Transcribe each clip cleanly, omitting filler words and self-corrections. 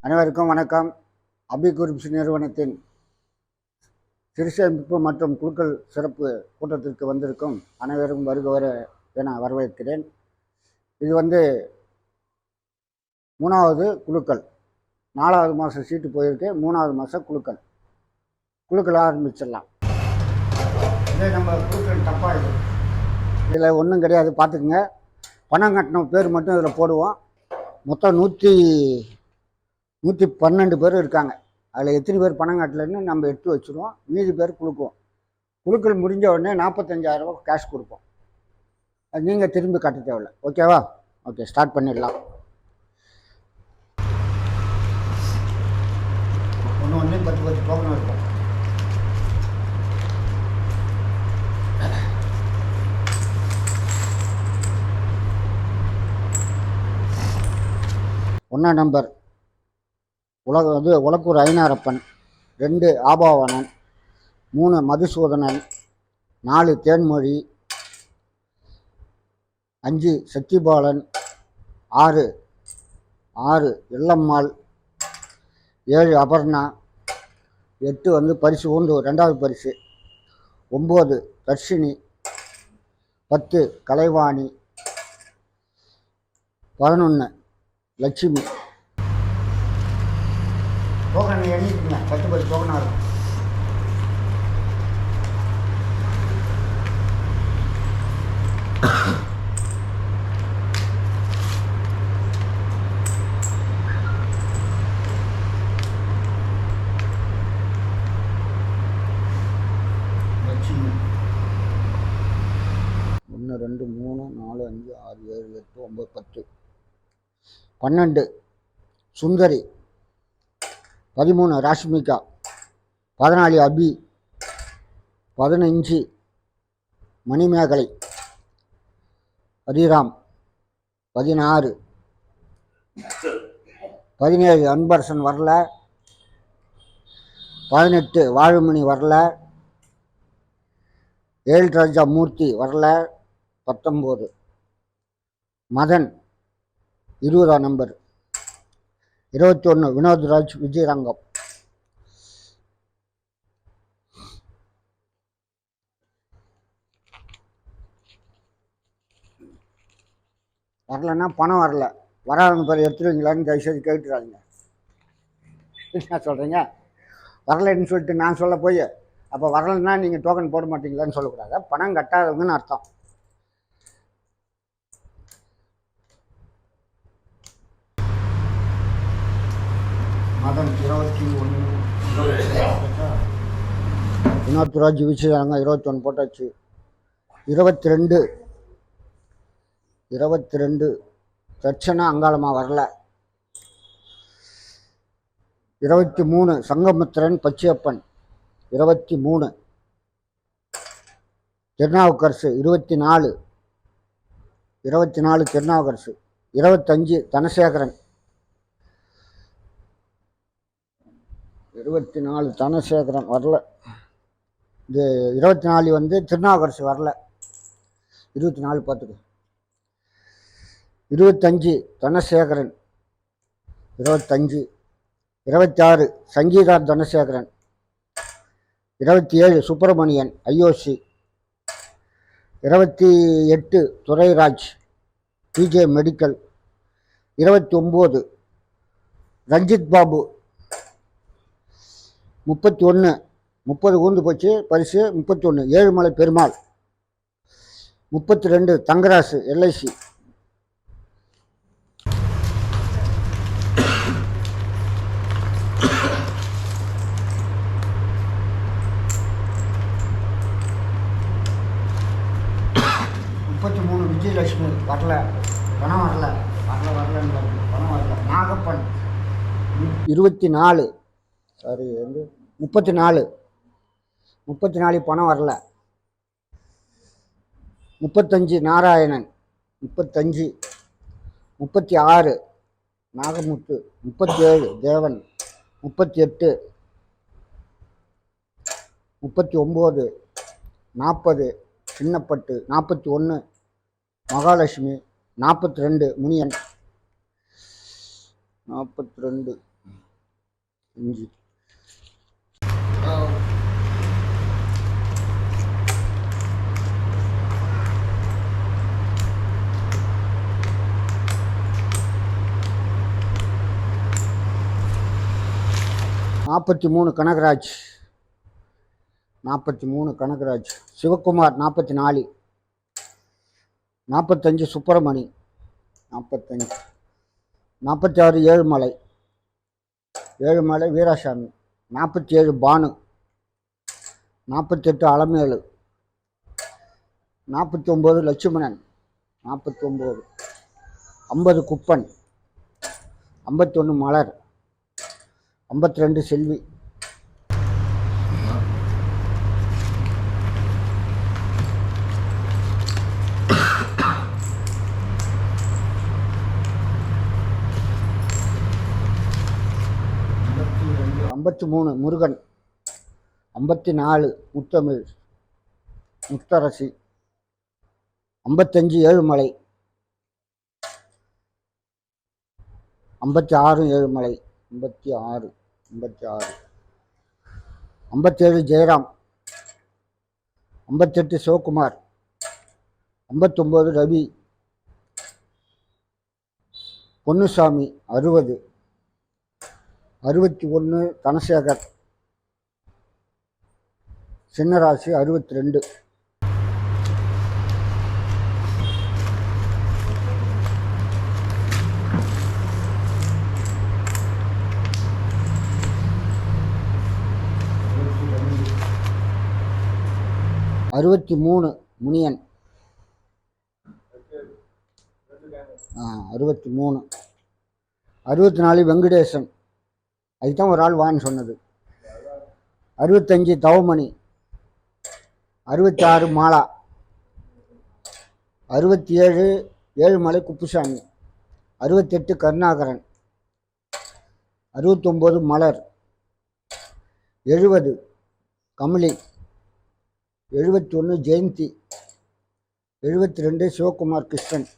அனைவருக்கும் வணக்கம். அபி குரூப்ஸ் நிறுவனத்தின் சிறுசேமிப்பு மற்றும் குழுக்கள் சிறப்பு கூட்டத்திற்கு வந்திருக்கும் அனைவரும் வருக என வரவேற்கிறேன். இது 3வது குழுக்கள். 4வது மாதம் சீட்டு போயிருக்கு. 3வது மாதம் குழுக்கள் ஆரம்பிச்சிடலாம். இதே நம்ம குழுக்கள் தப்பாக இது இதில் ஒன்றும் கிடையாது, பார்த்துக்குங்க. பணம் கட்டின பேர் மட்டும் இதில் போடுவோம். மொத்தம் 112 பேர் இருக்காங்க. அதில் எத்தனை பேர் பணம் கட்டலைன்னு நம்ம எடுத்து வச்சுருவோம். மீதி பேர் குழுக்கள் முடிஞ்ச உடனே 45,000 ரூபா கேஷ் கொடுப்போம். அது நீங்கள் திரும்பி கட்ட தேவையில்லை. ஓகேவா? ஓகே, ஸ்டார்ட் பண்ணிடலாம். ஒன்று 10 டோக்கன் இருக்கும். ஒன்றாம் நம்பர் உலக்கூர் ஐனாரப்பன், 2 ஆபாவனன், 3 மதுசூதனன், 4 தேன்மொழி, 5 சக்திபாலன், 6 எல்லம்மாள், 7 அபர்ணா, 8 பரிசு 1 2வது பரிசு, 9 தர்ஷினி, 10 கலைவாணி, 11 லட்சுமி. டோக்கன் எண்ணிக்குங்க. 10 டோக்கனாக இருக்கும். லட்சுமி 1 2 3 4 5 6 7 8 9 10. 12 சுந்தரி, 13 ராஷ்மிகா, 14 அபி, 15 மணிமேகலை, ஹரிராம், 16 17 அன்பரசன் வரல, 18 வாழுமணி வரல, 7 ராஜா மூர்த்தி வரல, 19 மதன் 20ஆம் நம்பர், 21 வினோத்ராஜ் விஜயரங்கம். வரலன்னா பணம் வரல. வராதவங்க பேர் எடுத்துருவீங்களான்னு தயவுசெய்து கேட்டுறாங்க. என்ன சொல்கிறீங்க? வரலைன்னு சொல்லிட்டு நான் சொல்ல போய் அப்போ வரலைன்னா நீங்கள் டோக்கன் போட மாட்டீங்களான்னு சொல்லக்கூடாது. பணம் கட்டாதவங்கன்னு அர்த்தம். மதன் 21, வினோத்ராஜ் விஜயரங்கம் 21 போட்டாச்சு. 22 தட்சணா அங்காளமா வரல. 23 சங்கமித்திரன் பச்சையப்பன், 23 திருநாவுக்கரசு, 24 திருநாவுக்கரசு, 25 தனசேகரன், 24 தனசேகரன் வரல. இது 24 திருநாவுக்கரசு வரல. 24 பார்த்துக்கு. 25 Dhanasekaran, 25 26 Sangeetha Dhanasekaran, 27 Subramanian IOC, 28 Durairaj PJ medical, 29 Ranjith Babu, 30 ஊந்து போச்சு பரிசு. 31 ஏழுமலை பெருமாள், 32 தங்கராசு எல்ஐசி, 33 விஜயலட்சுமி வரல. பணம் வரல. பணம் வரல. நாகப்பன் 24 சாரி 34 பணம் வரல. 35 நாராயணன், 36 நாகமுத்து, 37 தேவன், 38 39 40 சின்னப்பட்டு, 41 மகாலட்சுமி, 42 முனியன், 42 இஞ்சி. நாற்பத்தி மூணு கனகராஜ், 43 கனகராஜ். சிவகுமார் 44, 45 சுப்பிரமணி, 45, 46 ஏழுமலை, ஏழுமலை வீராசாமி, 47 பானு, 48 அலமேலு, 49 லட்சுமணன், 49, 50 குப்பன், 51 மலர், 52 செல்வி. ஐம்பத்தி 53 முருகன், 54 முத்தமிழ் முத்தரசி, 55 ஏழுமலை, 56 ஏழுமலை, 56, 57 ஜெயராம், 58 சிவகுமார், 59 ரவி, பொன்னுசாமி 60, 61 தனசேகர், சின்னராசி 62. அறுபத்தி 63 முனியன், 63, 64 வெங்கடேசன், அதுதான் ஒரு ஆள் வான்னு சொன்னது. 65 தவமணி, 66 மாலா, 67 ஏழுமலை குப்புசாமி, 68 கருணாகரன், 69 மலர், 70 கமலி, 71 ஜெயந்தி, 72 சிவகுமார் கிருஷ்ணன்.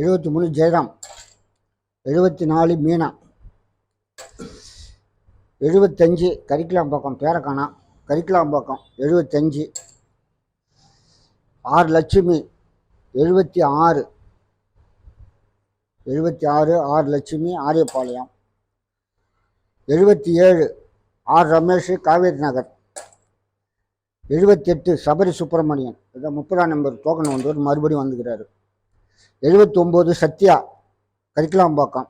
73 ஜெயராம், 74 மீனா, 75 கரிக்கலாம்பாக்கம் பேரக்கானா, கரிக்கலாம்பாக்கம் 75, 6 லட்சுமி, 76, 6 லட்சுமி ஆரியபாளையம், 77 ஆர் ரமேஷ் காவேரி நகர், 78 சபரி சுப்பிரமணியன், இதை 30ஆம் நம்பர் டோக்கன் வந்தவர் மறுபடியும் வந்துக்கிறாரு. 79 சத்யா கரிக்கலாம்பாக்கம்,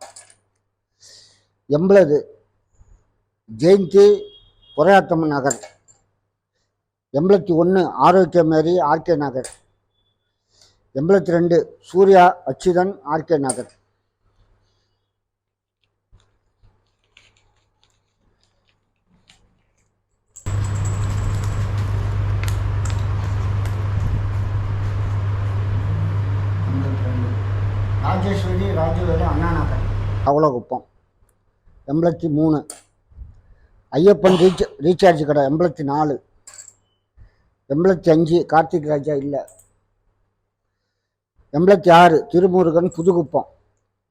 80 ஜெயந்தி பொறையாத்தம்மன் நகர், 81 ஆரோக்கியமேரி ஆர்கே நகர், 82 சூர்யா அச்சுதன் ஆர்கே நகர். ராஜேஸ்வரி ராஜவேலு அண்ணா நகர் அவ்வளோகுப்பம். 83 ஐயப்பன் ரீசார்ஜ் கடை, 84, 85 கார்த்திக் ராஜா இல்லை, 86 திருமுருகன் புதுகுப்பம்,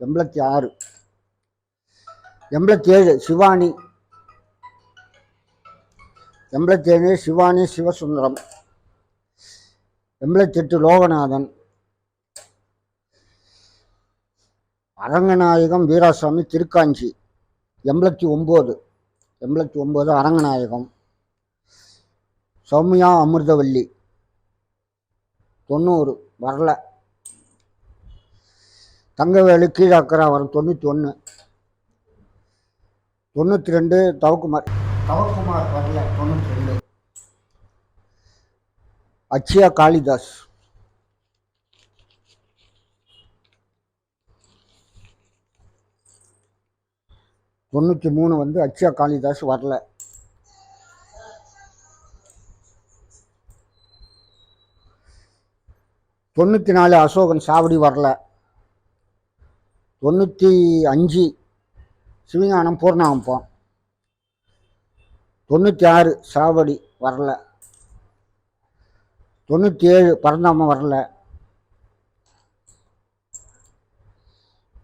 86, 87 சிவானி, 87 சிவானி சிவசுந்தரம், 88 லோகநாதன், அரங்கநாயகம் வீராசாமி திருக்காஞ்சி, 89 அரங்கநாயகம், சௌமியா அமிர்தவல்லி, 90 வரல, தங்கவேலு கீழக்கராவரம் 91, 92 தவக்குமார் வரல, 92 அச்சியா காளிதாஸ், 93 வந்து அச்சியா காளிதாஸ் வரல. 94 அசோகன் சாவடி வரல. 95 சிவஞானம் பூர்ணாகம்பம், 96 சாவடி வரல. 97 பரந்தாம வரல.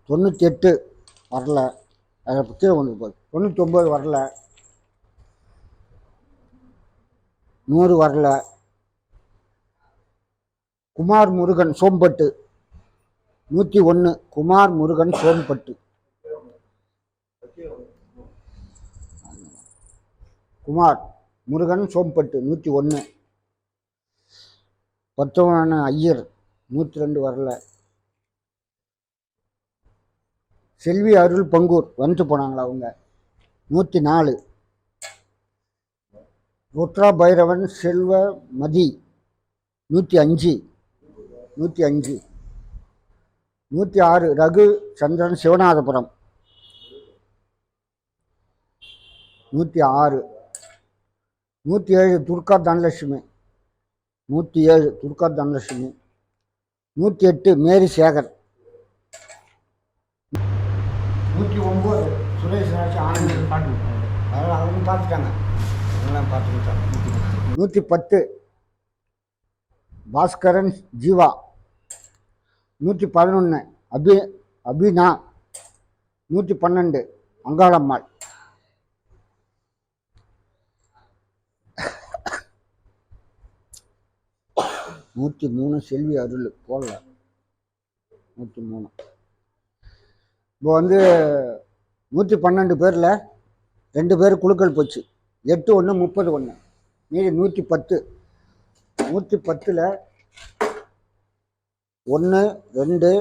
98 வரல, அதை கீழே வந்து போகுது. 99 வரல, 100 வரல. குமார் முருகன் சோம்பட்டு 101. குமார் முருகன் சோம்பட்டு. குமார் முருகன் சோம்பட்டு 101. பத்தவன ஐயர் 102 வரல. செல்வி அருள் பங்கூர் வந்துட்டு போனாங்களா அவங்க 104. ருத்ரா பைரவன் செல்வ மதி 105. 106 ரகு சந்திரன் சிவநாதபுரம் 106. 107 துர்கா தனலட்சுமி 107 துர்கா தனலட்சுமி. 108 மேரி சேகர். 109 சுரேஷ் ராஜ் ஆனந்த் பாட்டு. அதெல்லாம் அவங்க பார்த்துட்டாங்க, அதெல்லாம் பார்த்துக்கிட்டாங்க. 110 பாஸ்கரன் ஜீவா. 111 அபினா. 112 அங்காளம்மாள். 103 செல்வி அருள் போடல. 103. இப்போ வந்து 112 பேரில் 2 பேர் குழுக்கள் போச்சு. 8-1 30-1 மீதி 110. 110ல் 1 2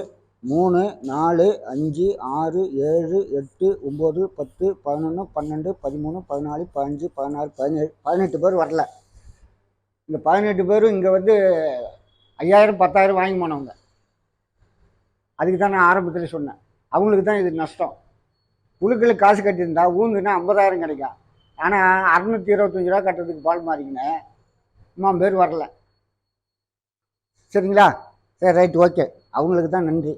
3 4 5 6 7 8 9 10 11 12 13 14 15 16 17 18 பேர் வரல. இந்த 18 பேரும் இங்கே வந்து 5000 10,000 வாங்கி போனவங்க. அதுக்கு தான் நான் ஆரம்பத்தில் சொன்னேன், அவங்களுக்கு தான் இது நஷ்டம். குழுக்களுக்கு காசு கட்டியிருந்தா ஊந்துன்னா 50,000 கிடைக்கும். ஆனால் 625 ரூபா கட்டுறதுக்கு பால் மாறிக்கினேன் 3 பேர் வரல. சரிங்களா? சரி, ரைட், ஓகே. அவங்களுக்கு தான் நன்றி.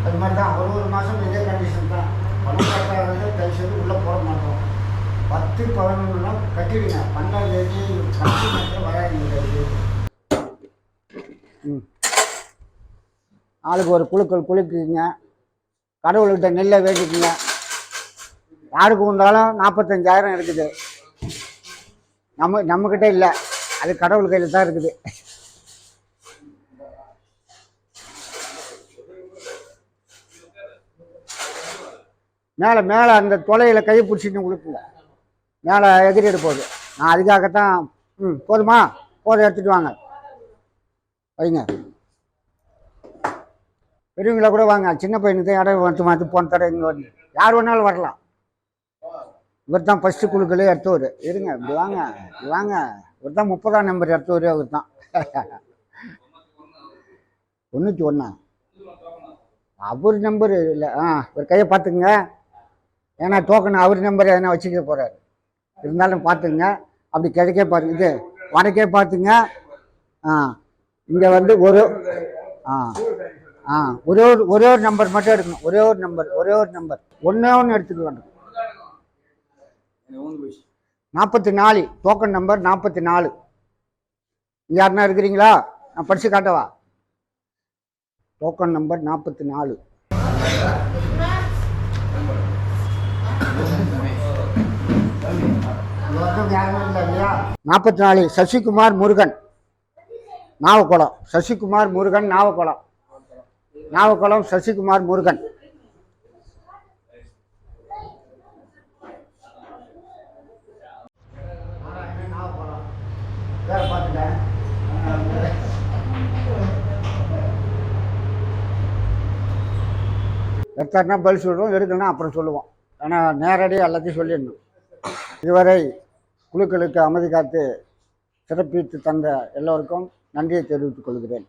அது மாதிரி தான் ஒரு மாதம் இதே கண்டிஷன் தான். பணம் கட்டாதது தயவுசெய்து உள்ளே போட மாட்டோம். 10 11 கட்டிடுங்க. 12 தேதி கட்டி மட்டும் வராது. ஆளுக்கு ஒரு குழுக்கள் குளிக்குங்க. கடவுள்கிட்ட நெல்லை வேண்டிக்குங்க. யாருக்கு வந்தாலும் 45,000 இருக்குது. நம்மக்கிட்ட இல்லை, அது கடவுள் கையில் தான் இருக்குது. மேலே அந்த தொலையில் கையை பிடிச்சிட்டு கொடுக்குங்க. மேலே எதிரிட்டு போகுது. நான் அதுக்காகத்தான். போதுமா? போதும், எடுத்துகிட்டு வாங்க, வைங்க. பெரியவங்கள கூட வாங்க. சின்ன பையனுக்கு தான் இடம் மாற்றி போன தடவை இங்கே வந்து யார் வேணாலும் வரலாம். இவர் தான் ஃபஸ்ட்டு குழுக்களே எடுத்தவர். இருங்க, இப்படி வாங்க, இப்படி வாங்க. இவர் தான் 30ஆம் நம்பர் எடுத்தவர். அவர் தான் 101. அவர் நம்பர் இல்லை. ஒரு கையை பார்த்துக்குங்க. ஏன்னா டோக்கன் அவர் நம்பர் எதனா வச்சுக்க போகிறார். இருந்தாலும் பார்த்துங்க. அப்படி கிடைக்க பாருங்க. இது வடக்கே பார்த்துங்க. இங்கே வந்து ஒரு ஒரே ஒரு நம்பர் மட்டும் எடுக்கணும். ஒரே ஒரு நம்பர் ஒன்று எடுத்துக்க வேண்டும். 44 டோக்கன் நம்பர் 44. யாருன்னா இருக்கிறீங்களா? நான் படித்து காட்டவா? Token number 44. 44 சசிகுமார் முருகன் நாவக்குளம். சசிகுமார் முருகன் நாவக்குளம் சசிகுமார் முருகன். எடுத்தாருன்னா பதில் சொல்லுவோம், எடுக்கணும்னா அப்புறம் சொல்லுவோம். ஆனால் நேரடியாக எல்லாத்தையும் சொல்லிடணும். இதுவரை குழுக்களுக்கு அமைதி காத்து சிறப்பித்து தந்த எல்லோருக்கும் நன்றியை தெரிவித்துக் கொள்கிறேன்.